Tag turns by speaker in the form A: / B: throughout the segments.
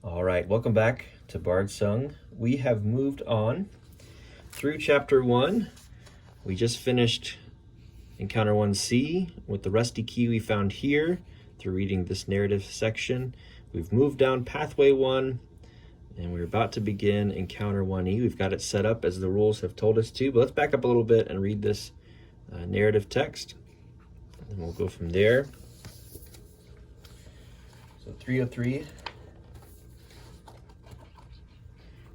A: All right, welcome back to Bardsung. We have moved on through chapter 1. We just finished encounter 1C with the rusty key we found here through reading this narrative section. We've moved down pathway 1 and we're about to begin encounter 1E. We've got it set up as the rules have told us to, but let's back up a little bit and read this narrative text. And then we'll go from there. So 303.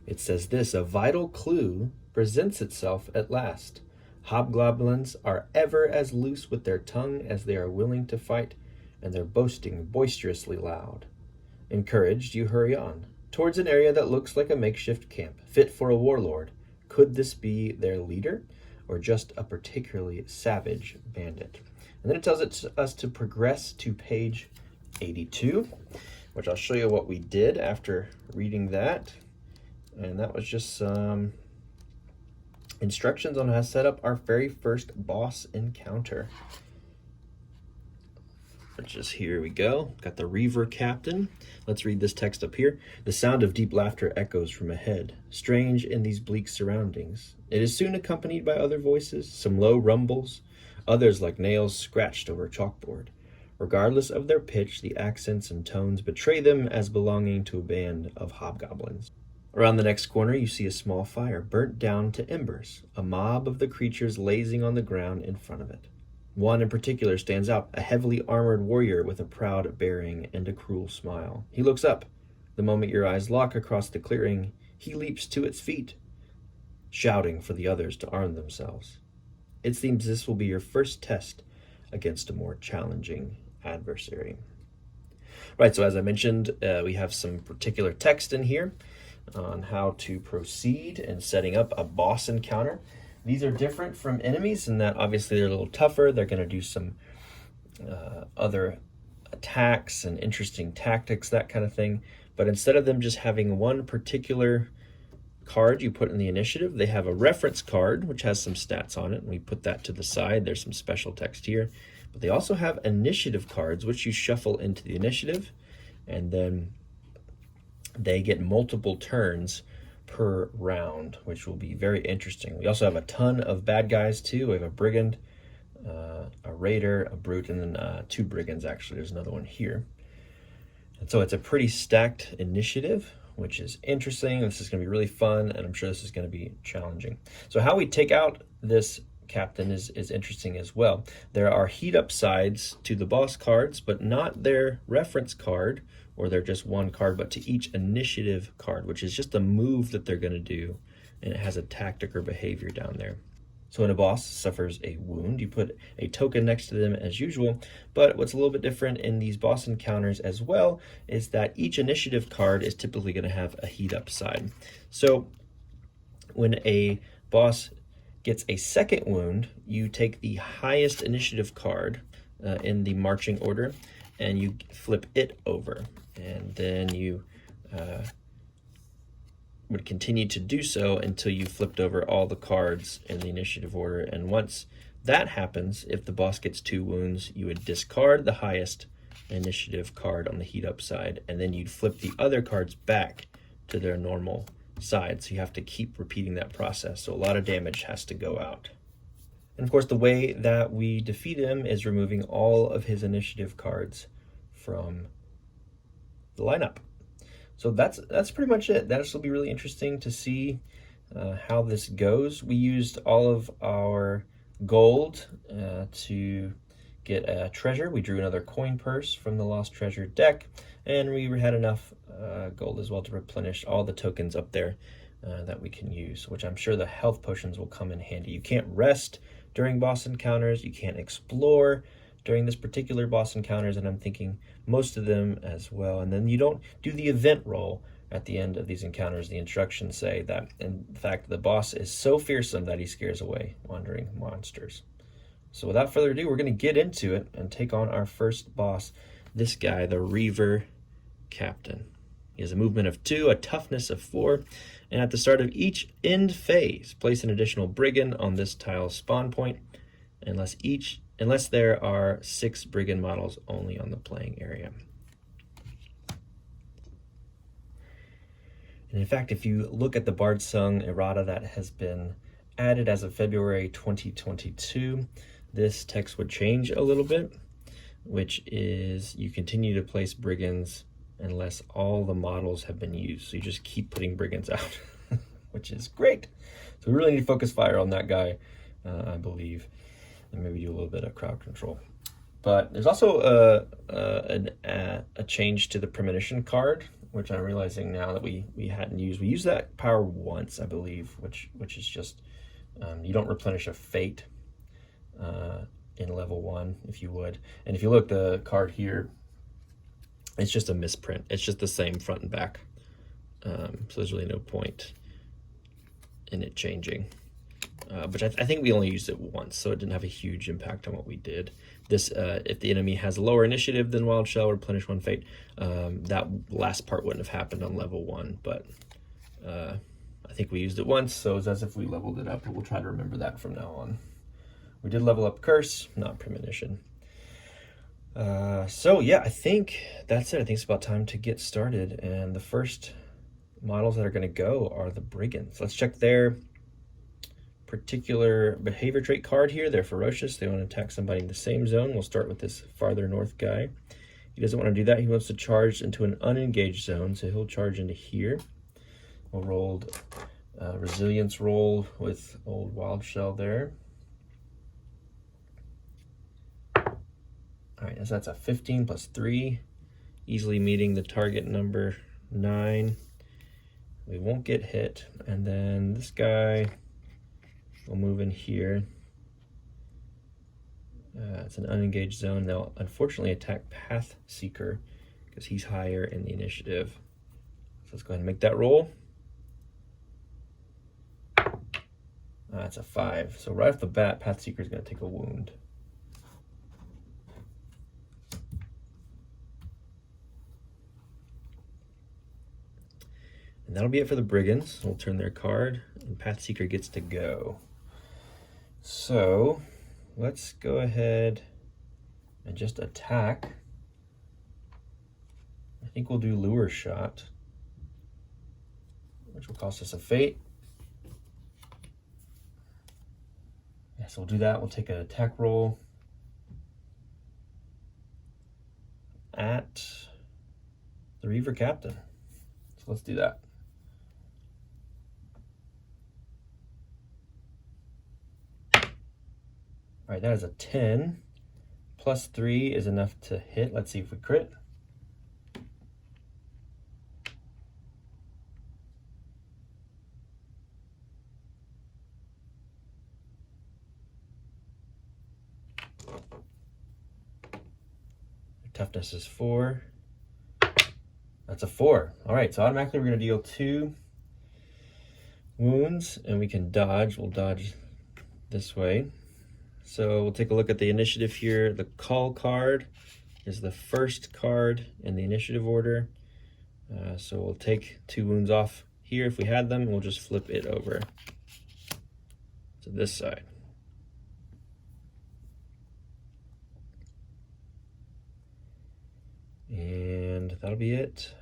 A: It says this: a vital clue presents itself at last. Hobgoblins are ever as loose with their tongue as they are willing to fight, and their boasting boisterously loud. Encouraged, you hurry on, towards an area that looks like a makeshift camp, fit for a warlord. Could this be their leader, or just a particularly savage bandit? And then it tells us to progress to page 82, which I'll show you what we did after reading that. And that was just some instructions on how to set up our very first boss encounter. Which is, here we go. Got the Reaver Captain. Let's read this text up here. The sound of deep laughter echoes from ahead, strange in these bleak surroundings. It is soon accompanied by other voices, some low rumbles, others like nails scratched over a chalkboard. Regardless of their pitch, the accents and tones betray them as belonging to a band of hobgoblins. Around the next corner, you see a small fire burnt down to embers, a mob of the creatures lazing on the ground in front of it. One in particular stands out, a heavily armored warrior with a proud bearing and a cruel smile. He looks up. The moment your eyes lock across the clearing, he leaps to its feet, shouting for the others to arm themselves. It seems this will be your first test against a more challenging adversary. Right, so as I mentioned, we have some particular text in here on how to proceed in setting up a boss encounter. These are different from enemies in that obviously they're a little tougher. They're going to do some other attacks and interesting tactics, that kind of thing. But instead of them just having one particular card you put in the initiative, they have a reference card which has some stats on it, and we put that to the side. There's some special text here. But they also have initiative cards which you shuffle into the initiative, and then they get multiple turns per round, which will be very interesting. We also have a ton of bad guys too. We have a brigand, a raider, a brute, and then 2 brigands actually. There's another one here. And so it's a pretty stacked initiative, which is interesting. This is going to be really fun, and I'm sure this is going to be challenging. So how we take out this captain is interesting as well. There are heat up sides to the boss cards, but not their reference card, or they're just one card, but to each initiative card, which is just a move that they're going to do, and it has a tactic or behavior down there. So when a boss suffers a wound, you put a token next to them as usual, but what's a little bit different in these boss encounters as well is that each initiative card is typically going to have a heat up side. So when a boss gets a second wound, you take the highest initiative card in the marching order, and you flip it over, and then you would continue to do so until you flipped over all the cards in the initiative order. And once that happens, if the boss gets 2 wounds, you would discard the highest initiative card on the heat up side, and then you'd flip the other cards back to their normal side. So you have to keep repeating that process. So a lot of damage has to go out. And of course, the way that we defeat him is removing all of his initiative cards from the lineup. So that's pretty much it. This will be really interesting to see how this goes. We used all of our gold to get a treasure. We drew another coin purse from the Lost Treasure deck, and we had enough gold as well to replenish all the tokens up there that we can use, which I'm sure the health potions will come in handy. You can't rest during boss encounters. You can't explore during this particular boss encounters, and I'm thinking most of them as well. And then you don't do the event roll at the end of these encounters. The instructions say that, in fact, the boss is so fearsome that he scares away wandering monsters. So without further ado, we're going to get into it and take on our first boss, this guy, the Reaver Captain. He has a movement of 2, a toughness of 4, and at the start of each end phase, place an additional brigand on this tile's spawn point, unless there are 6 brigand models only on the playing area. And in fact, if you look at the Bardsung errata that has been added as of February 2022, this text would change a little bit, which is you continue to place brigands unless all the models have been used. So you just keep putting brigands out, which is great. So we really need to focus fire on that guy, I believe, and maybe do a little bit of crowd control. But there's also a change to the premonition card, which I'm realizing now that we hadn't used. We used that power once, I believe, which is just you don't replenish a fate in level 1, if you would. And if you look, the card here, it's just a misprint. It's just the same front and back. So there's really no point in it changing. But I think we only used it once, so it didn't have a huge impact on what we did. This, if the enemy has a lower initiative than Wild Shell, replenish 1 fate. That last part wouldn't have happened on level 1, but I think we used it once, so it's as if we leveled it up, but we'll try to remember that from now on. We did level up Curse, not Premonition. So yeah, I think that's it. I think it's about time to get started, and the first models that are going to go are the Brigands. Let's check their particular behavior trait card here. They're ferocious. They want to attack somebody in the same zone. We'll start with this farther north guy. He doesn't want to do that. He wants to charge into an unengaged zone, so he'll charge into here. We'll roll resilience roll with old Wild Shell there. All right, so that's a 15 plus 3, easily meeting the target number 9. We won't get hit. And then this guy will move in here. It's an unengaged zone. They'll unfortunately attack Path Seeker because he's higher in the initiative. So let's go ahead and make that roll. That's a 5. So right off the bat, Path Seeker is going to take a wound. And that'll be it for the Brigands. We'll turn their card, and Path Seeker gets to go. So let's go ahead and just attack. I think we'll do Lure Shot, which will cost us a fate. Yeah, so we'll do that. We'll take an attack roll at the Reaver Captain. So let's do that. All right, that is a 10. Plus 3 is enough to hit. Let's see if we crit. Toughness is 4. That's a 4. All right, so automatically we're going to deal 2 wounds, and we can dodge. We'll dodge this way. So we'll take a look at the initiative here. The Call card is the first card in the initiative order. So we'll take 2 wounds off here if we had them, and we'll just flip it over to this side. And that'll be it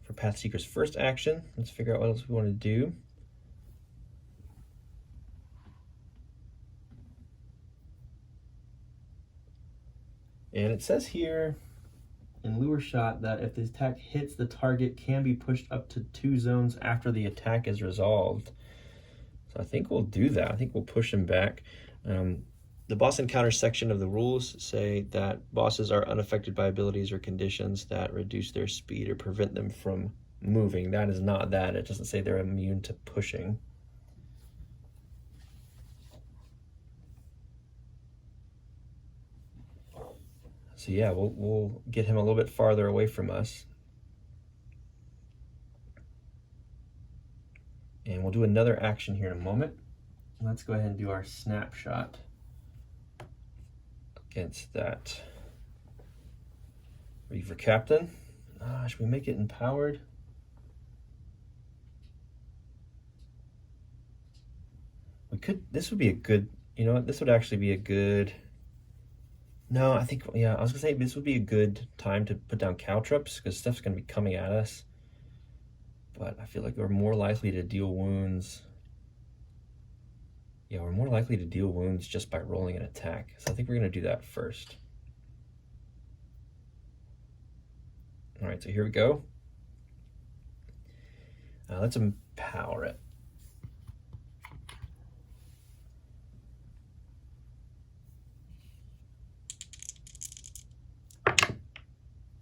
A: for Path Seeker's first action. Let's figure out what else we want to do. And it says here in Lure Shot that if the attack hits, the target can be pushed up to 2 zones after the attack is resolved. So I think we'll do that. I think we'll push him back. The boss encounter section of the rules say that bosses are unaffected by abilities or conditions that reduce their speed or prevent them from moving. That is not that. It doesn't say they're immune to pushing. So yeah, we'll get him a little bit farther away from us. And we'll do another action here in a moment. Let's go ahead and do our snapshot against that Reaver Captain. Should we make it empowered? We could, this would be a good, you know what, this would actually be a good, no, I think, yeah, I was gonna say this would be a good time to put down caltrops because stuff's gonna be coming at us. but I feel like we're more likely to deal wounds. Yeah, we're more likely to deal wounds just by rolling an attack. So I think we're going to do that first. All right, so here we go. Let's empower it. All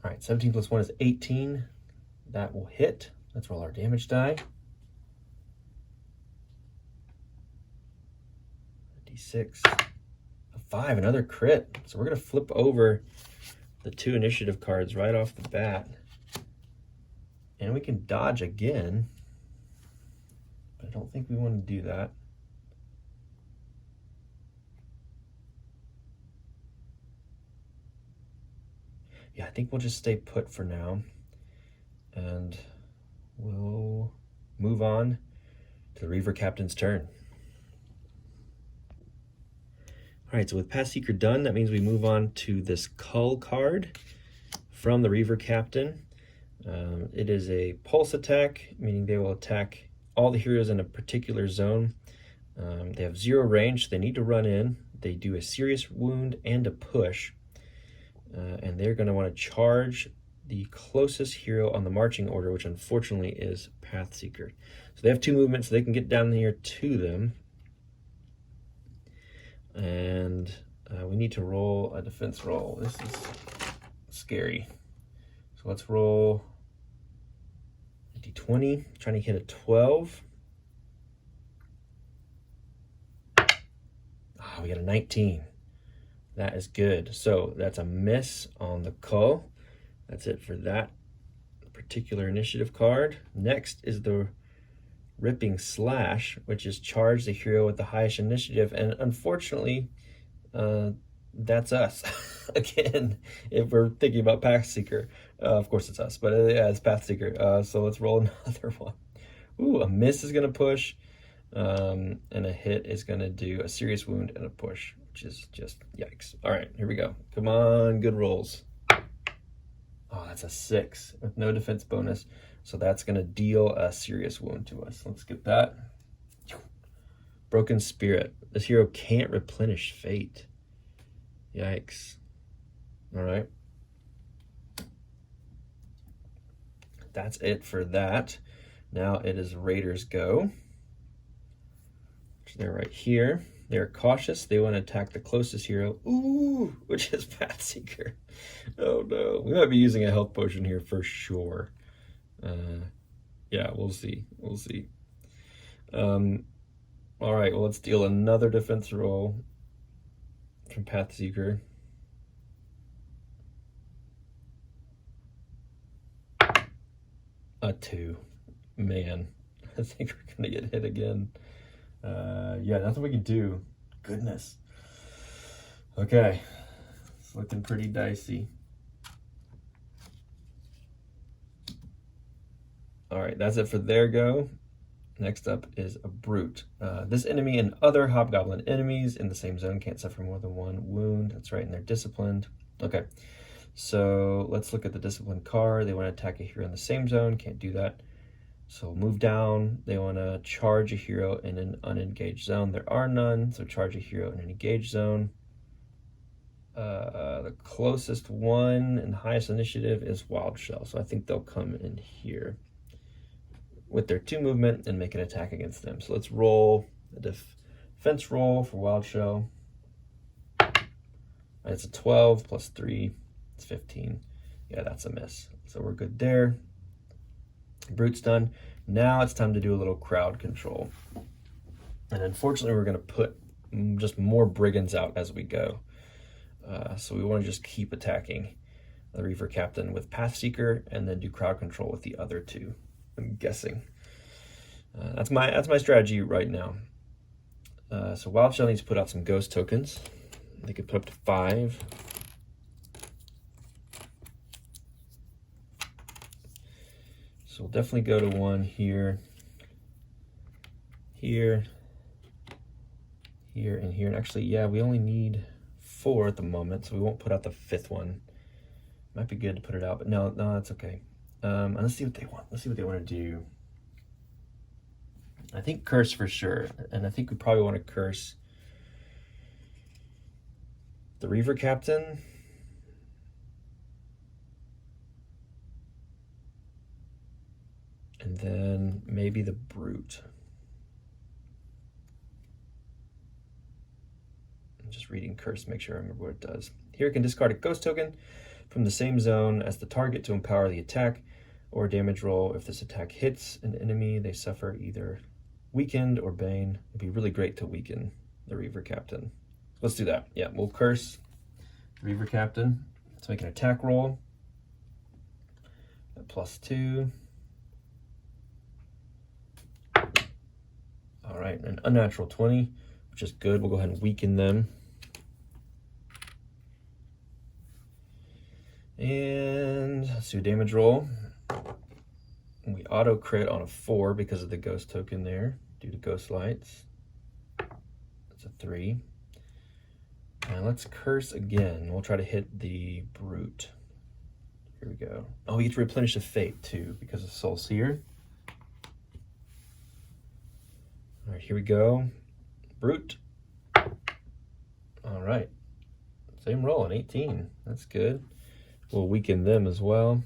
A: right, 17 plus 1 is 18. That will hit. Let's roll our damage die. D6. A 5, another crit. So we're going to flip over the 2 initiative cards right off the bat. And we can dodge again. But I don't think we want to do that. Yeah, I think we'll just stay put for now. And we'll move on to the Reaver Captain's turn. All right, so with Path Seeker done, that means we move on to this Cull card from the Reaver Captain. It is a pulse attack, meaning they will attack all the heroes in a particular zone. They have 0 range, so they need to run in. They do a serious wound and a push. And they're going to want to charge the closest hero on the marching order, which unfortunately is Path Seeker. So they have 2 movements, so they can get down here to them. And we need to roll a defense roll. This is scary. So let's roll a d20, trying to hit a 12. We got a 19. That is good. So that's a miss on the Cull. That's it for that particular initiative card. Next is the Ripping Slash, which is charge the hero with the highest initiative. And unfortunately, that's us. Again, if we're thinking about Path Seeker. Of course it's us, but yeah, it's Path Seeker. So let's roll another one. Ooh, a miss is going to push. And a hit is going to do a serious wound and a push, which is just yikes. All right, here we go. Come on, good rolls. Oh, that's a 6 with no defense bonus. So that's going to deal a serious wound to us. Let's get that. Broken Spirit. This hero can't replenish fate. Yikes. All right. That's it for that. Now it is Raiders' go. They're right here. They're cautious. They want to attack the closest hero. Ooh, which is Path Seeker. Oh no. We might be using a health potion here for sure. Yeah, we'll see. We'll see. All right, well, let's deal another defense roll from Path Seeker. A 2. Man, I think we're going to get hit again. Yeah, that's what we can do. Goodness. Okay, it's looking pretty dicey. All right, that's it for their go. Next up is a Brute. This enemy and other Hobgoblin enemies in the same zone can't suffer more than 1 wound. That's right, and they're disciplined. Okay, so let's look at the disciplined card. They want to attack a hero in the same zone. Can't do that. So move down. They want to charge a hero in an unengaged zone. There are none, so charge a hero in an engaged zone. The closest one and highest initiative is Wild Shell, so I think they'll come in here with their 2 movement and make an attack against them. So let's roll a defense roll for Wild Shell. It's a 12 plus 3, it's 15. Yeah, that's a miss. So we're good there. Brute's done. Now it's time to do a little crowd control. And unfortunately, we're going to put just more brigands out as we go. So we want to just keep attacking the Reaver Captain with Path Seeker and then do crowd control with the other 2. I'm guessing. That's my strategy right now. So Wild Shell needs to put out some ghost tokens. They could put up to 5. So we'll definitely go to 1 here, here, here, and here. And actually, yeah, we only need 4 at the moment, so we won't put out the 5th one. Might be good to put it out, but no, that's okay. Let's see what they want. Let's see what they want to do. I think curse for sure. And I think we probably want to curse the Reaver Captain. And then maybe the Brute. I'm just reading curse to make sure I remember what it does. Here it can discard a ghost token from the same zone as the target to empower the attack or damage roll. If this attack hits an enemy, they suffer either weakened or bane. It'd be really great to weaken the Reaver Captain. Let's do that. Yeah, we'll curse the Reaver Captain. Let's make an attack roll at +2. All right, an unnatural 20, which is good. We'll go ahead and weaken them. And let's do a damage roll. And we auto crit on a 4 because of the ghost token there, due to ghost lights. That's a 3. And let's curse again. We'll try to hit the Brute. Here we go. Oh, we get to replenish a fate too because of Soul Seer. All right, here we go. Brute. All right. Same roll, an 18. That's good. We'll weaken them as well.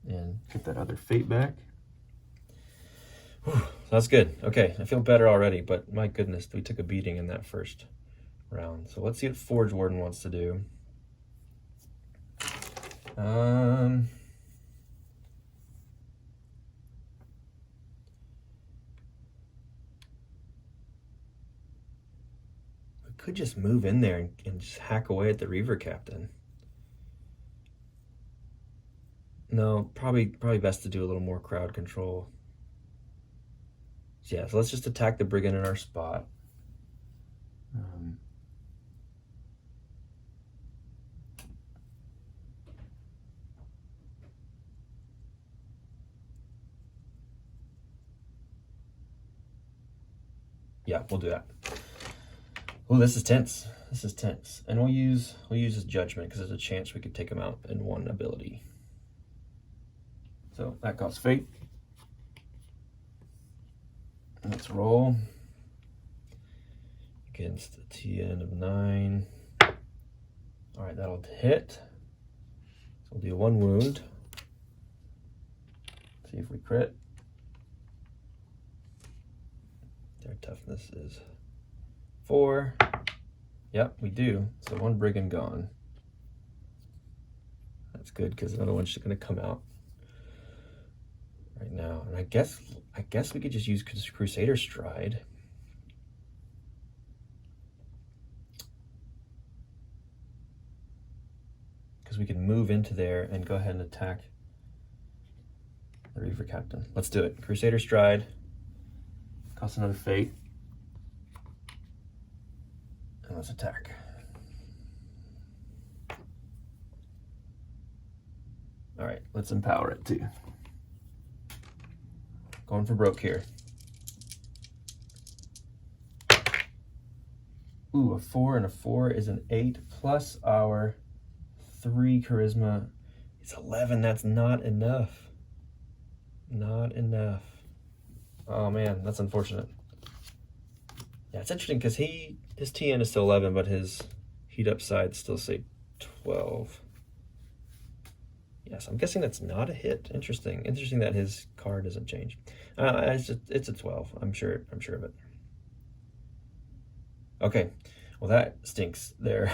A: And get that other fate back. Whew, that's good. Okay, I feel better already, but my goodness, we took a beating in that first round. So let's see what Forge Warden wants to do. We could just move in there and just hack away at the Reaver Captain. No, probably best to do a little more crowd control. So yeah, so let's just attack the Brigand in our spot. Yeah, we'll do that. Oh, this is tense. This is tense. And we'll use his judgment because there's a chance we could take him out in one ability. So that costs fate. Let's roll against a TN of 9. All right, that'll hit. So we'll do 1 wound. See if we crit. Their toughness is 4. Yep, we do. So 1 Brigand gone. That's good because another one's just going to come out right now. And I guess we could just use Crusader Stride. Because we can move into there and go ahead and attack the Reaver Captain. Let's do it. Crusader Stride. Cost another fate. And let's attack. All right, let's empower it too. Going for broke here. Ooh, a 4 and a 4 is an 8 plus our 3 charisma. It's 11. That's not enough. Not enough. Oh man, that's unfortunate. Yeah, it's interesting because his TN is still 11, but his heat up side still say 12. Yes, I'm guessing that's not a hit. Interesting. Interesting that his card doesn't change. It's a 12. I'm sure of it. Okay, well that stinks there,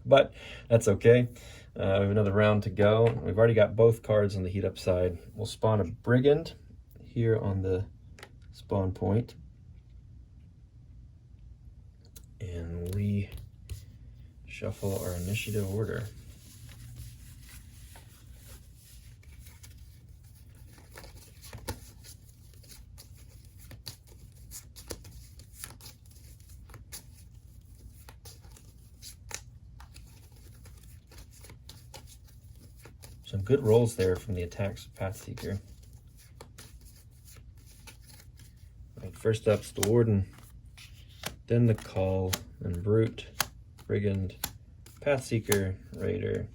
A: but that's okay. We have another round to go. We've already got both cards on the heat up side. We'll spawn a Brigand here on the spawn point and reshuffle our initiative order. Some good rolls there from the attacks Pathseeker. Right, first up's the Warden, then the Call, then Brute, Brigand, Pathseeker, Raider,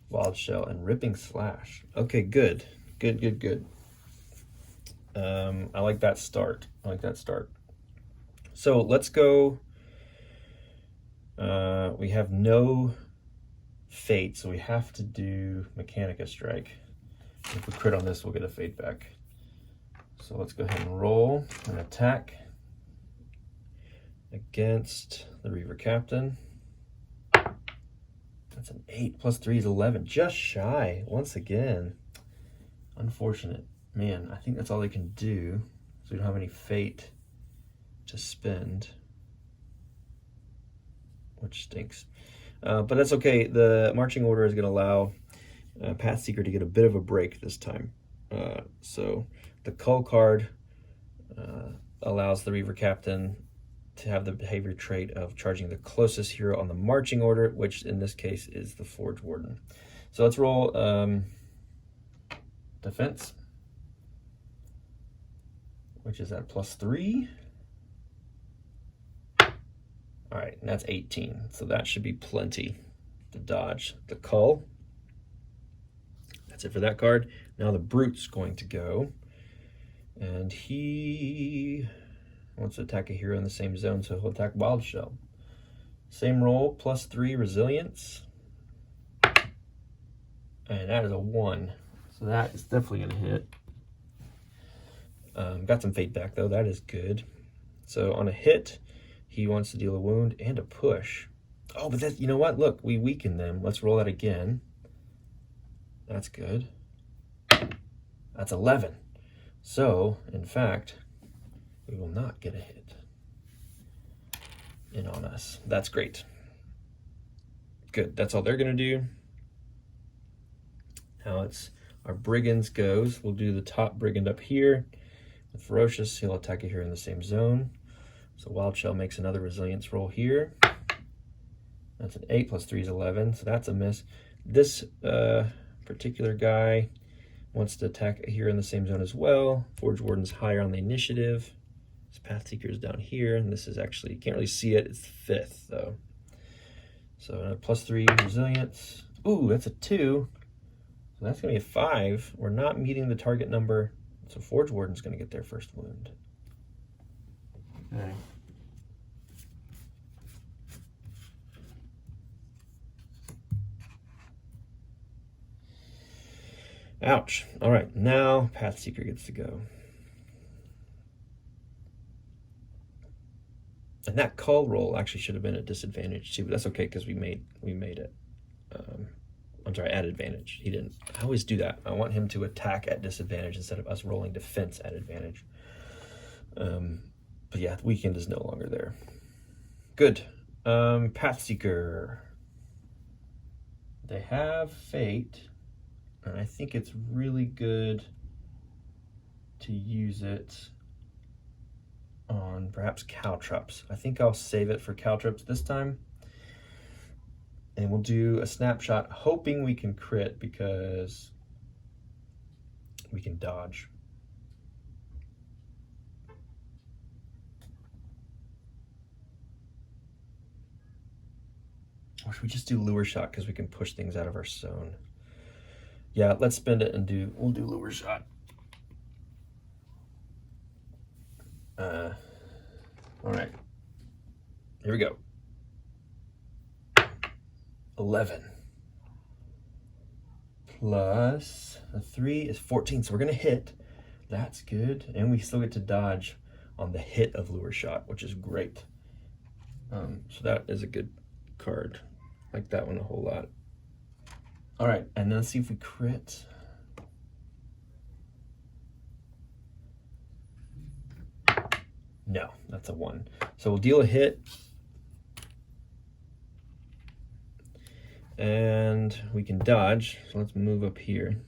A: Wild Shell, and Ripping Slash. Okay, good. Good. I like that start. I like that start. So let's go. We have no fate, so we have to do Mechanica Strike. If we crit on this, we'll get a fate back. So let's go ahead and roll an attack against the Reaver Captain. That's an 8 plus 3 is 11. Just shy once again. Unfortunate. Man, I think that's all they can do. So we don't have any fate to spend, which stinks. But that's okay. The marching order is going to allow Pathseeker to get a bit of a break this time. So the Cull card allows the Reaver Captain to have the behavior trait of charging the closest hero on the marching order, which in this case is the Forge Warden. So let's roll defense, which is at +3. All right, and that's 18. So that should be plenty to dodge the Cull. That's it for that card. Now the Brute's going to go, and he wants to attack a hero in the same zone, so he'll attack Wild Shell. Same roll, +3 resilience. And that is a 1. So that is definitely going to hit. Got some fate back, though. That is good. So on a hit, he wants to deal a wound and a push. Oh, but that, you know what? Look, we weaken them. Let's roll that again. That's good. That's 11. So, in fact, we will not get a hit in on us. That's great. Good. That's all they're going to do. Now it's our Brigands goes. We'll do the top Brigand up here. With Ferocious, he'll attack it here in the same zone. So Wild Shell makes another resilience roll here. That's an 8 plus 3 is 11, so that's a miss. This particular guy wants to attack here in the same zone as well. Forge Warden's higher on the initiative. This Pathseeker is down here, and this is actually, you can't really see it, it's 5th though. So +3 resilience. Ooh, that's a 2. So that's gonna be a 5. We're not meeting the target number, so Forge Warden's gonna get their first wound. Okay. Ouch. All right, now Pathseeker gets to go. And that Cull roll actually should have been at disadvantage too, but that's okay because we made it. I'm sorry, at advantage. He didn't. I always do that. I want him to attack at disadvantage instead of us rolling defense at advantage. But yeah, the weekend is no longer there. Good. Pathseeker. They have fate, and I think it's really good to use it on perhaps Caltrops. I think I'll save it for Caltrops this time. And we'll do a snapshot, hoping we can crit because we can dodge. Or should we just do Lure Shot because we can push things out of our zone? Yeah, let's spend it and we'll do Lure Shot. All right, here we go. 11 plus a 3 is 14, so we're gonna hit. That's good, and we still get to dodge on the hit of Lure Shot, which is great. So that is a good card. I like that one a whole lot. All right, and then let's see if we crit. No, that's a 1. So we'll deal a hit. And we can dodge, so let's move up here.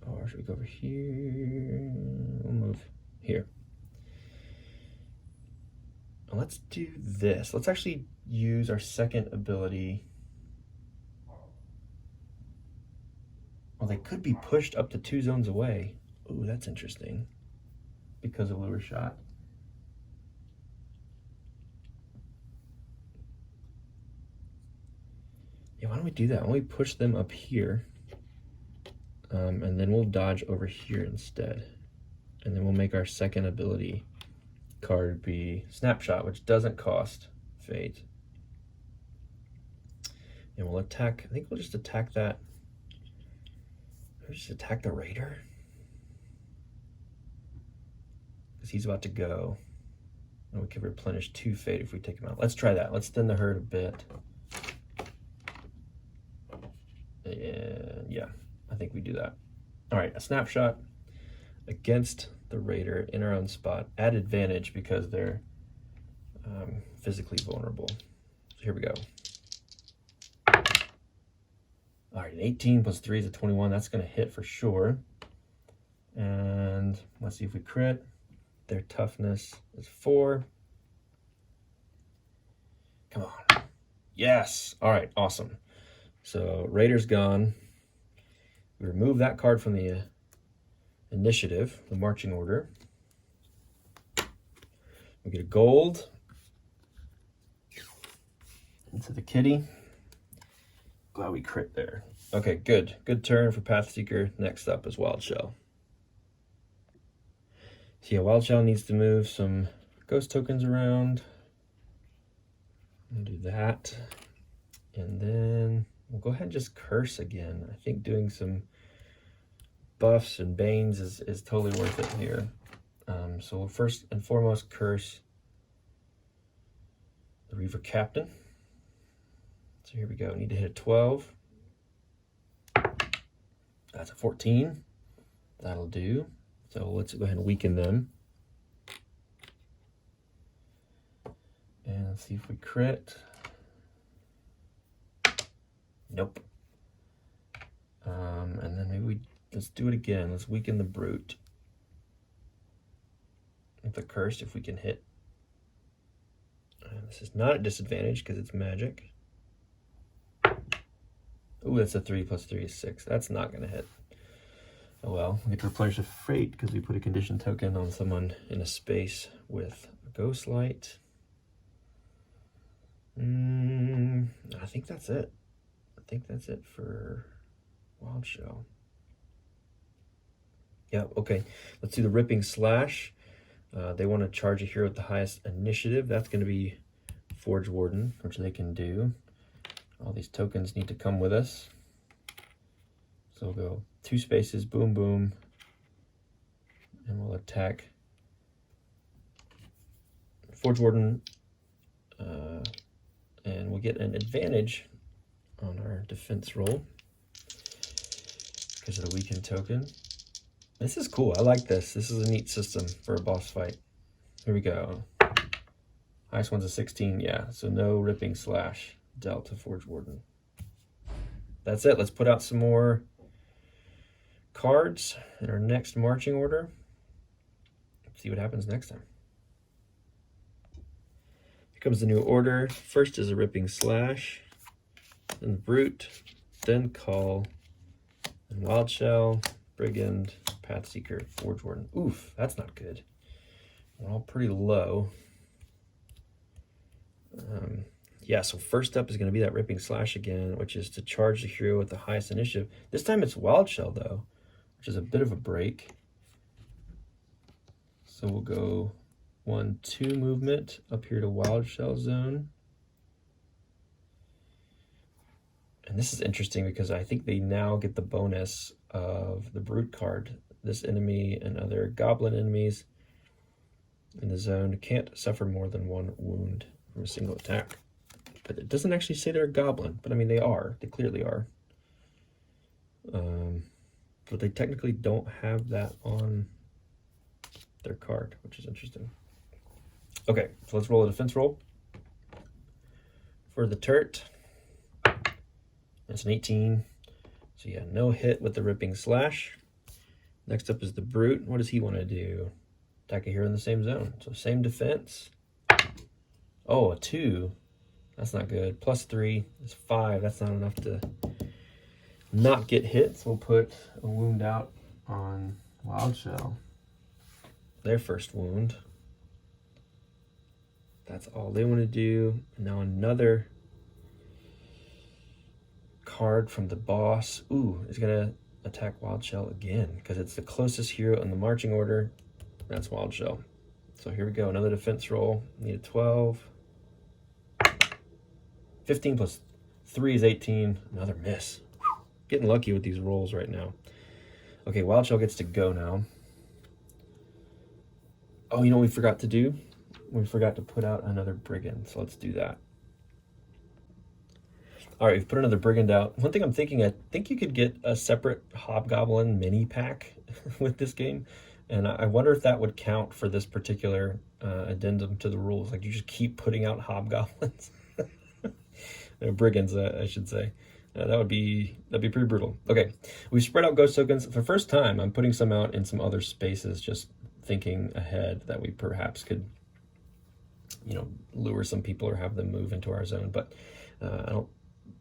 A: Or should we go over here? We'll move here. And let's do this. Let's actually use our second ability. Well, they could be pushed up to 2 zones away. Ooh, that's interesting. Because of Lure Shot. Yeah, why don't we do that? Why don't we push them up here? And then we'll dodge over here instead. And then we'll make our second ability card be Snapshot, which doesn't cost Fate. And we'll attack, I think we'll just attack that. We'll just attack the Raider. Because he's about to go. And we can replenish 2 Fate if we take him out. Let's try that. Let's thin the herd a bit. And yeah, I think we do that. All right, a Snapshot against the Raider in our own spot at advantage because they're physically vulnerable. So here we go. All right, an 18 plus 3 is a 21. That's going to hit for sure. And let's see if we crit. Their toughness is 4. Come on. Yes. All right, awesome. So Raider's gone. We remove that card from the initiative, the marching order. We get a gold into the kitty. Glad we crit there. Okay, good. Good turn for Pathseeker. Next up is Wild Shell. So yeah, Wild Shell needs to move some ghost tokens around. We'll do that. And then we'll go ahead and just curse again. I think doing some buffs and banes is totally worth it here. So we'll first and foremost curse the Reaver Captain. So here we go. Need to hit a 12. That's a 14. That'll do. So let's go ahead and weaken them. And let's see if we crit. Nope. And then maybe let's do it again. Let's weaken the Brute. With the Cursed, if we can hit. And this is not a disadvantage because it's magic. Ooh, that's a 3 plus 3 is 6. That's not going to hit. Oh well, we get to replenish a Fate because we put a condition token on someone in a space with a Ghost Light. I think that's it. I think that's it for Wild Shell. Yeah, okay. Let's do the Ripping Slash. They want to charge a hero with the highest initiative. That's going to be Forge Warden, which they can do. All these tokens need to come with us. So we'll go 2 spaces, boom, boom. And we'll attack Forge Warden. And we'll get an advantage on our defense roll because of the weakened token. This is cool. I like this. This is a neat system for a boss fight. Here we go. Highest one's a 16. Yeah, so no Ripping Slash dealt to Forge Warden. That's it. Let's put out some more cards in our next marching order. See what happens next time. Here comes the new order. First is a Ripping Slash, then Brute, then Call, then Wild Shell, Brigand, Pathseeker, Forge Warden. Oof, that's not good. We're all pretty low. Yeah, so first up is going to be that Ripping Slash again, which is to charge the hero with the highest initiative. This time it's Wild Shell, though, which is a bit of a break. So we'll go 1-2 movement up here to Wild Shell zone. And this is interesting because I think they now get the bonus of the Brute card. This enemy and other goblin enemies in the zone can't suffer more than 1 wound from a single attack. But it doesn't actually say they're a goblin, but I mean they are. They clearly are. But they technically don't have that on their card, which is interesting. Okay, so let's roll a defense roll for the Turt. That's an 18. So yeah, no hit with the Ripping Slash. Next up is the Brute. What does he want to do? Attack a hero in the same zone. So same defense. Oh, a 2. That's not good. Plus 3 is 5. That's not enough to not get hit. So we'll put a wound out on Wild Shell. Their first wound. That's all they want to do. And now another card from the boss. Ooh, is going to attack Wild Shell again because it's the closest hero in the marching order. That's Wild Shell. So here we go, another defense roll. Need a 12. 15 plus 3 is 18. Another miss. Getting lucky with these rolls right now. Okay, Wild Shell gets to go now. Oh, you know what we forgot to do? We forgot to put out another Brigand, so let's do that. All right, we've put another Brigand out. One thing I'm thinking, I think you could get a separate Hobgoblin mini pack with this game, and I wonder if that would count for this particular addendum to the rules. Like, you just keep putting out Hobgoblins. Brigands, I should say. That'd be pretty brutal. Okay, we've spread out ghost tokens. For the first time, I'm putting some out in some other spaces, just thinking ahead that we perhaps could, you know, lure some people or have them move into our zone. But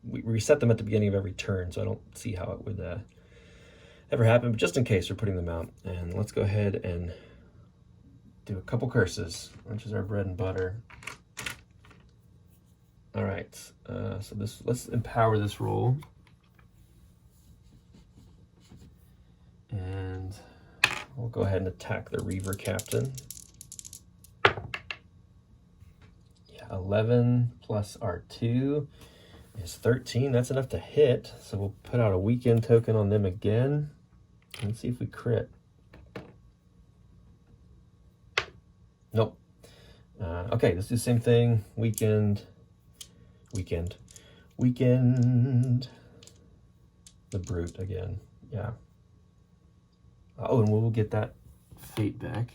A: we reset them at the beginning of every turn, so I don't see how it would ever happen. But just in case, we're putting them out. And let's go ahead and do a couple curses, which is our bread and butter. All right, so let's empower this roll. And we'll go ahead and attack the Reaver Captain. Yeah, 11 plus our 2 is 13. That's enough to hit. So we'll put out a weekend token on them again. Let's see if we crit. Nope. Okay, let's do the same thing. Weekend. The Brute again. Yeah. Oh, and we'll get that fate back.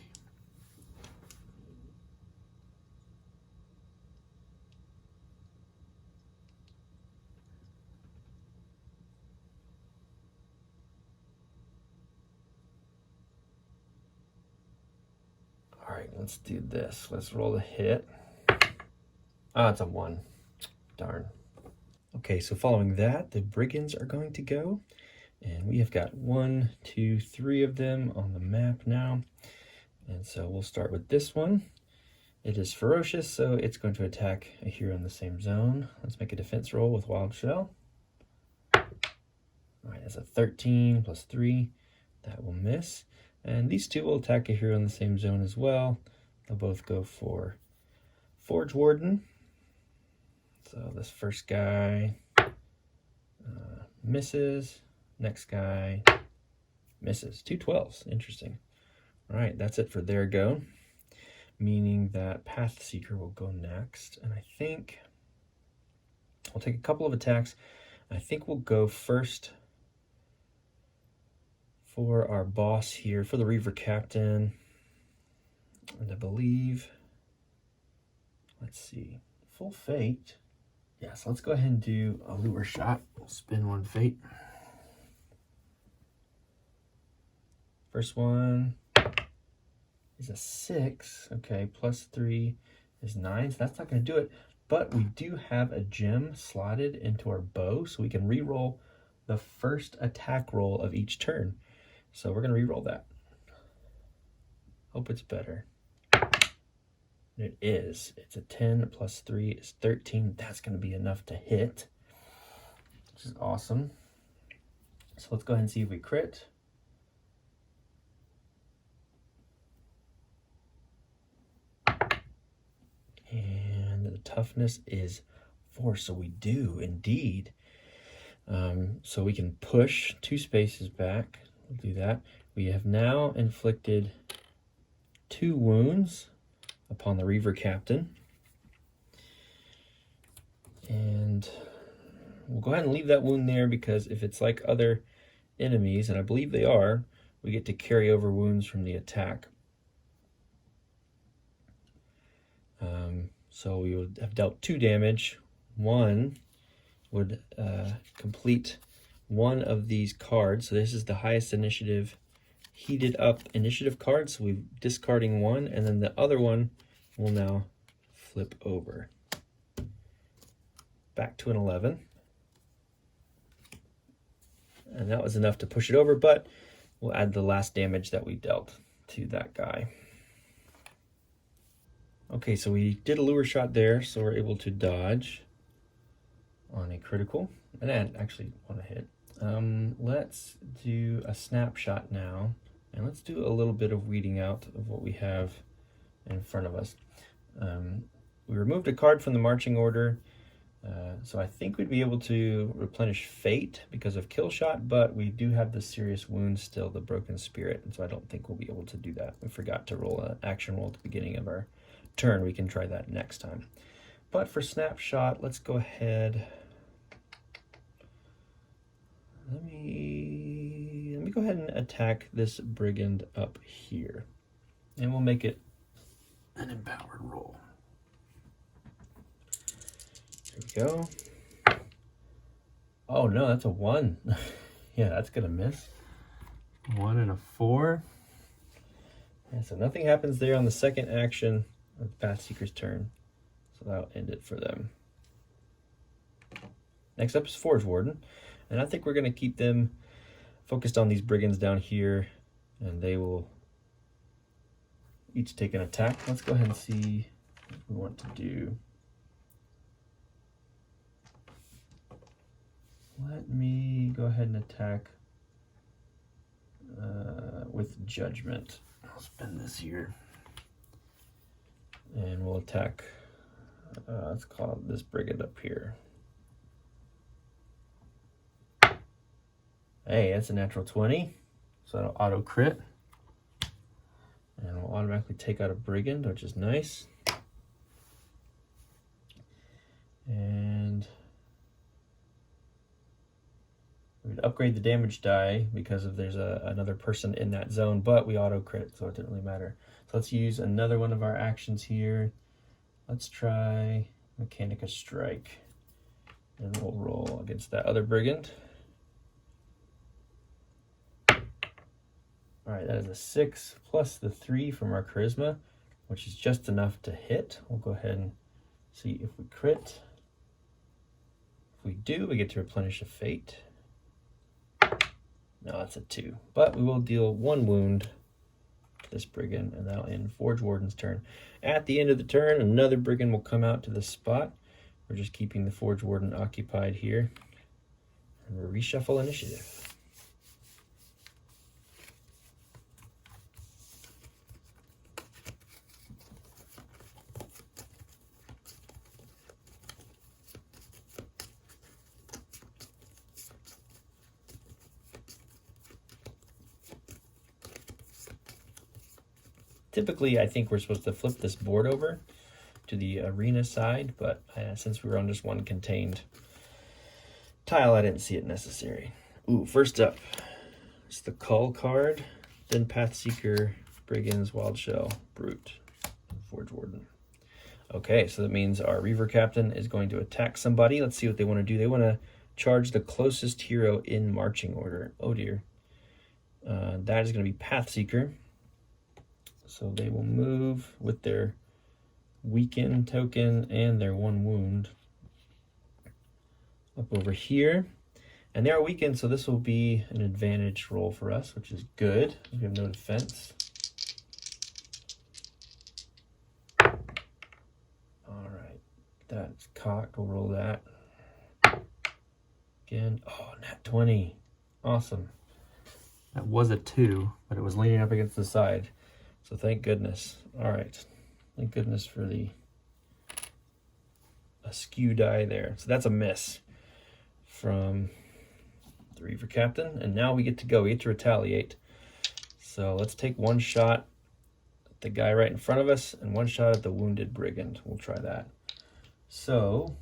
A: All right, let's do this. Let's roll the hit. Ah, it's a 1. Darn. Okay, so following that, the Brigands are going to go. And we have got 1, 2, 3 of them on the map now. And so we'll start with this one. It is ferocious, so it's going to attack a hero in the same zone. Let's make a defense roll with Wild Shell. All right, that's a 13 plus 3. That will miss. And these two will attack a hero in the same zone as well. They'll both go for Forge Warden. So this first guy misses. Next guy misses. 2 12s. Interesting. All right, that's it for their go. Meaning that Path Seeker will go next. And I think we'll take a couple of attacks. I think we'll go first for our boss here, for the Reaver Captain. And I believe, let's see, full fate. Yeah, so let's go ahead and do a lure shot. We'll spin 1 fate. First one is a 6. Okay, plus 3 is 9. So that's not going to do it. But we do have a gem slotted into our bow, so we can re-roll the first attack roll of each turn. So we're going to re-roll that. Hope it's better. It is. It's a 10 plus 3 is 13. That's going to be enough to hit, which is awesome. So let's go ahead and see if we crit. And the toughness is 4, so we do indeed. So we can push 2 spaces back. We'll do that. We have now inflicted 2 wounds upon the Reaver Captain. And we'll go ahead and leave that wound there, because if it's like other enemies, and I believe they are, we get to carry over wounds from the attack. So we would have dealt 2 damage. 1 would complete 1 of these cards. So this is the highest initiative, heated up initiative card. So we're discarding 1, and then the other one will now flip over. Back to an 11. And that was enough to push it over, but we'll add the last damage that we dealt to that guy. Okay, so we did a lure shot there, so we're able to dodge on a critical, and actually on a hit. Let's do a snapshot now, and let's do a little bit of weeding out of what we have in front of us. We removed a card from the marching order, so I think we'd be able to replenish fate because of kill shot, but we do have the serious wound still, the broken spirit, and so I don't think we'll be able to do that. We forgot to roll an action roll at the beginning of our turn. We can try that next time. But for snapshot, let's go ahead. Let me go ahead and attack this brigand up here, and we'll make it an empowered roll. There we go. Oh no, that's a 1. Yeah, that's gonna miss. 1 and a 4. Yeah, so nothing happens there on the second action of the Pathseeker's turn. So that'll end it for them. Next up is Forge Warden. And I think we're gonna keep them focused on these brigands down here, and they will each take an attack. Let's go ahead and see what we want to do. Let me go ahead and attack with Judgment. I'll spend this here. And we'll attack, let's call this brigand up here. Hey, that's a natural 20. So that'll auto crit. And we'll automatically take out a brigand, which is nice. And we'd upgrade the damage die because of there's another person in that zone, but we auto crit, so it didn't really matter. So let's use another one of our actions here. Let's try Mechanica Strike, and we'll roll against that other brigand. All right, that is a 6 plus the 3 from our charisma, which is just enough to hit. We'll go ahead and see if we crit. If we do, we get to replenish a fate. No, that's a 2. But we will deal 1 wound to this brigand, and that'll end Forge Warden's turn. At the end of the turn, another brigand will come out to this spot. We're just keeping the Forge Warden occupied here. And we'll reshuffle initiative. Typically, I think we're supposed to flip this board over to the arena side, but since we were on just one contained tile, I didn't see it necessary. Ooh, first up, it's the Cull card, then Pathseeker, Brigands, Wild Shell, Brute, Forge Warden. Okay, so that means our Reaver Captain is going to attack somebody. Let's see what they want to do. They want to charge the closest hero in marching order. Oh dear. That is going to be Pathseeker. So they will move with their weaken token and their 1 wound up over here. And they are weakened, so this will be an advantage roll for us, which is good. We have no defense. All right, that's cocked. We'll roll that. Again, oh, nat 20. Awesome. That was a 2, but it was leaning up against the side. So thank goodness. All right. Thank goodness for the askew die there. So that's a miss from the Reaver Captain. And now we get to go. We get to retaliate. So let's take 1 shot at the guy right in front of us and 1 shot at the wounded brigand. We'll try that. So,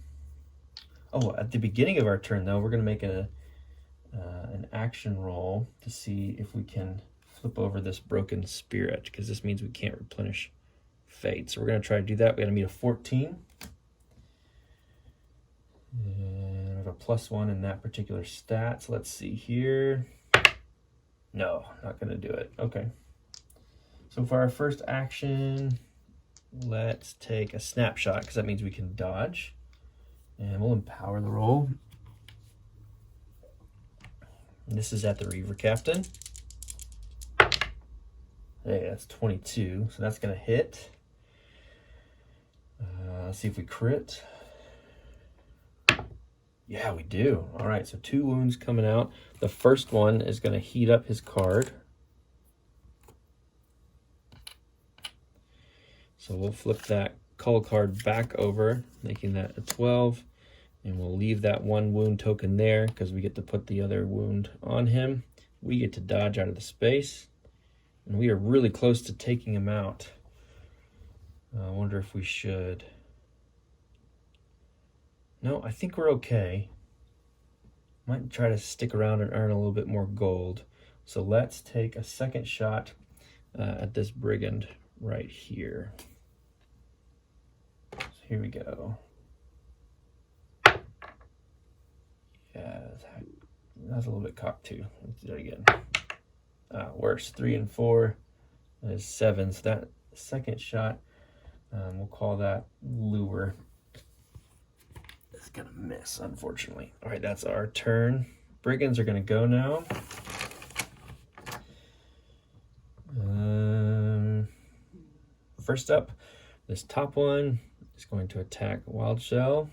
A: oh, at the beginning of our turn, though, we're going to make an action roll to see if we can flip over this broken spirit, because this means we can't replenish fate. So we're going to try to do that. We got to meet a 14. And we have a +1 in that particular stat. So let's see here. No, not going to do it. Okay. So for our first action, let's take a snapshot, because that means we can dodge. And we'll empower the roll. And this is at the Reaver Captain. Hey, that's 22, so that's going to hit. Let's see if we crit. Yeah, we do. All right, so 2 wounds coming out. The first one is going to heat up his card. So we'll flip that call card back over, making that a 12. And we'll leave that 1 wound token there because we get to put the other wound on him. We get to dodge out of the space. And we are really close to taking him out. I wonder if we should. No, I think we're okay. Might try to stick around and earn a little bit more gold. So let's take a second shot at this brigand right here. So here we go. Yeah, that's a little bit cocked too. Let's do that again. Worse. 3 and 4 is 7. So that second shot, we'll call that lure. It's gonna miss, unfortunately. All right, that's our turn. Brigands are gonna go now. First up, this top one is going to attack Wild Shell.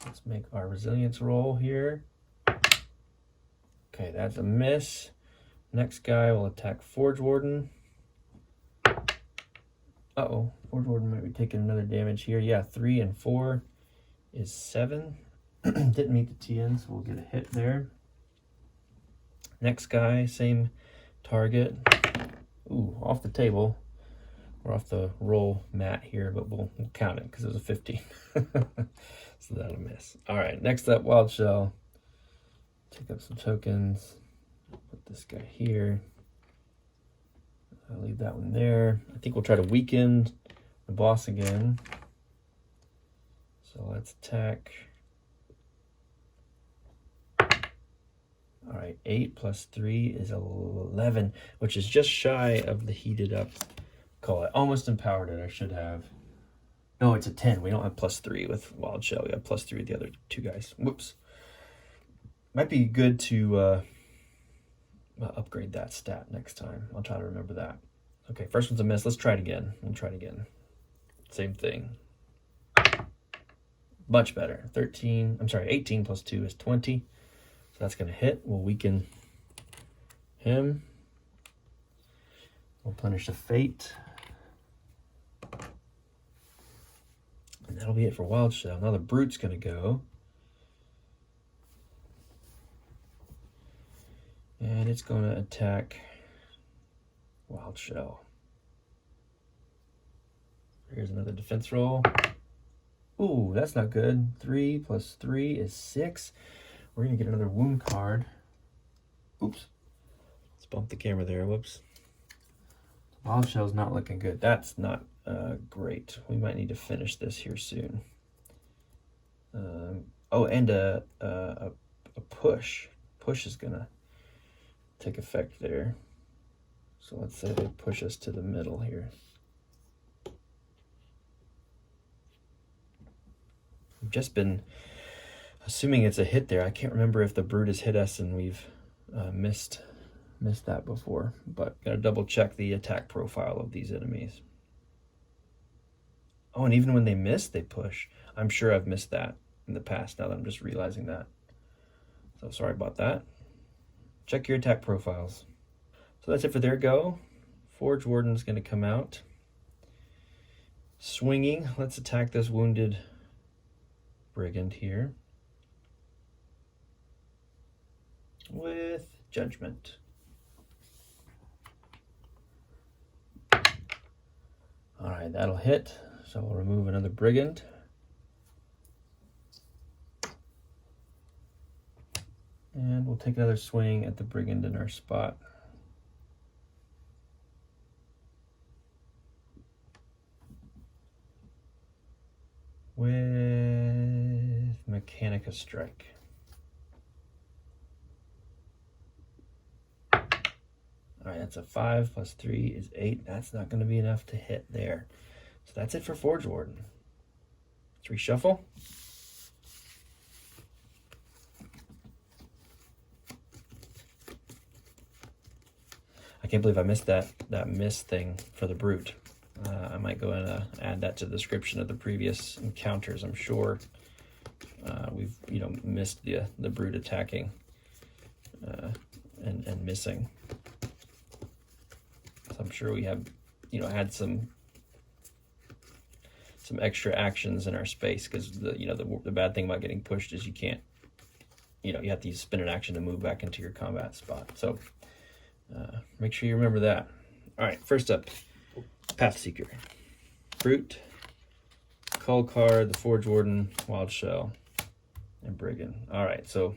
A: Let's make our resilience roll here. Okay, that's a miss. Next guy will attack Forge Warden. Uh-oh, Forge Warden might be taking another damage here. Yeah, 3 and 4 is 7. Didn't meet the TN, so we'll get a hit there. Next guy, same target. Ooh, off the table. We're off the roll mat here, but we'll count it because it was a 15. So that'll miss. All right, next up, Wild Shell. Take up some tokens. Put this guy here. I'll leave that one there. I think we'll try to weaken the boss again. So let's attack. All right, 8 plus 3 is 11, which is just shy of the heated up call. I almost empowered it. I should have. No, it's a 10. We don't have plus 3 with Wild Shell. We have plus 3 with the other 2 guys. Whoops. Might be good to upgrade that stat next time. I'll try to remember that. Okay, first one's a miss. Let's try it again. We'll try it again. Same thing. Much better. 18 plus 2 is 20. So that's going to hit. We'll weaken him. We'll punish the fate. And that'll be it for Wild Shell. Now the Brute's going to go. And it's going to attack Wild Shell. Here's another defense roll. Ooh, that's not good. 3 plus 3 is 6. We're going to get another wound card. Oops. Let's bump the camera there. Whoops. Wild Shell's not looking good. That's not great. We might need to finish this here soon. Oh, and a push. Push is going to take effect there. So let's say they push us to the middle here. I've just been assuming it's a hit there. I can't remember if the Brute has hit us and we've missed that before, but gotta double check the attack profile of these enemies. Oh, and even when they miss, they push. I'm sure I've missed that in the past, now that I'm just realizing that. So sorry about that. Check your attack profiles. So that's it for their go. Forge Warden's gonna come out. Swinging, let's attack this wounded brigand here with Judgment. All right, that'll hit. So we'll remove another brigand. And we'll take another swing at the brigand in our spot. With Mechanica Strike. All right, that's a 5 plus 3 is 8. That's not going to be enough to hit there. So that's it for Forge Warden. Let's reshuffle. I can't believe I missed that miss thing for the Brute. I might go and add that to the description of the previous encounters, I'm sure. we've missed the brute attacking and missing. So I'm sure we have had some extra actions in our space, because the bad thing about getting pushed is you can't, you have to spin an action to move back into your combat spot. So make sure you remember that. All right, first up, Path Seeker, Brute, Cull card, the Forge Warden, Wild Shell, and Brigand. All right, so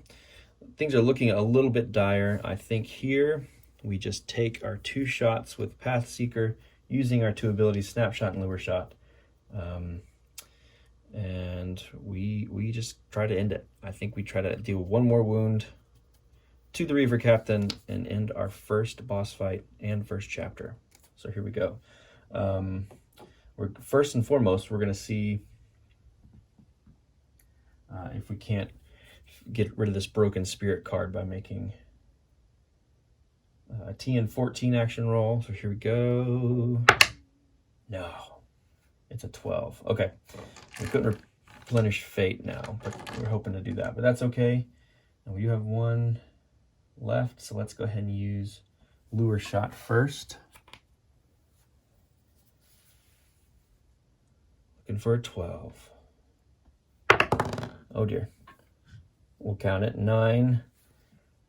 A: things are looking a little bit dire. I think here we just take our 2 shots with Path Seeker, using our 2 abilities, Snapshot and Lure Shot. And we just try to end it. I think we try to deal 1 more wound to the Reaver Captain and end our first boss fight and first chapter. So here we go. We're first and foremost, we're going to see if we can't get rid of this Broken Spirit card by making a TN14 action roll. So here we go. No. It's a 12. Okay. We couldn't replenish fate now, but we're hoping to do that. But that's okay. And we do have 1 left, so let's go ahead and use Lure Shot first. Looking for a 12. Oh dear. We'll count it. 9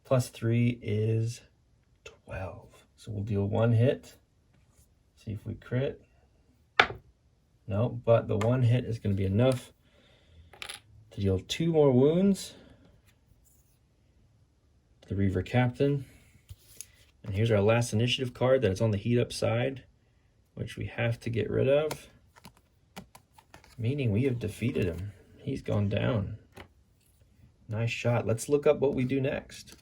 A: plus 3 is 12. So we'll deal 1 hit. See if we crit. No, but the 1 hit is going to be enough to deal 2 more wounds to the Reaver Captain. And here's our last initiative card that is on the heat up side, which we have to get rid of, meaning we have defeated him. He's gone down. Nice shot. Let's look up what we do next.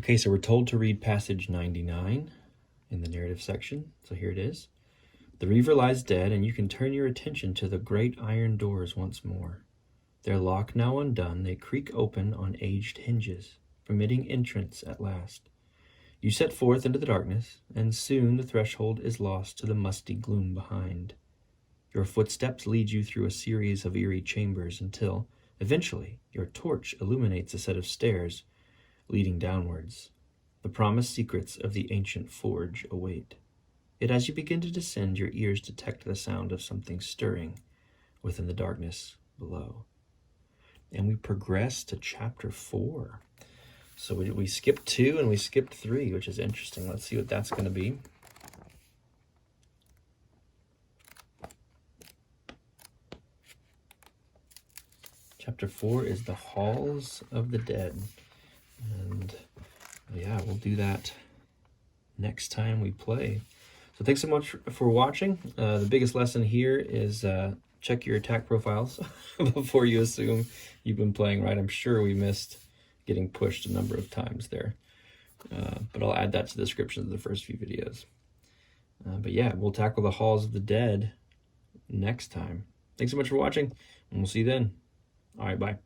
A: Okay, so we're told to read passage 99 in the narrative section. So here it is. The Reaver lies dead, and you can turn your attention to the great iron doors once more. Their lock now undone, they creak open on aged hinges, permitting entrance at last. You set forth into the darkness, and soon the threshold is lost to the musty gloom behind. Your footsteps lead you through a series of eerie chambers until, eventually, your torch illuminates a set of stairs leading downwards. The promised secrets of the ancient forge await. Yet as you begin to descend, your ears detect the sound of something stirring within the darkness below. And we progress to chapter 4. So we skipped 2 and we skipped 3, which is interesting. Let's see what that's going to be. Chapter 4 is the Halls of the Dead. And yeah, we'll do that next time we play. So thanks so much for watching. The biggest lesson here is check your attack profiles before you assume you've been playing right. I'm sure we missed getting pushed a number of times there. But I'll add that to the description of the first few videos. But yeah, we'll tackle the Halls of the Dead next time. Thanks so much for watching, and we'll see you then. All right, bye.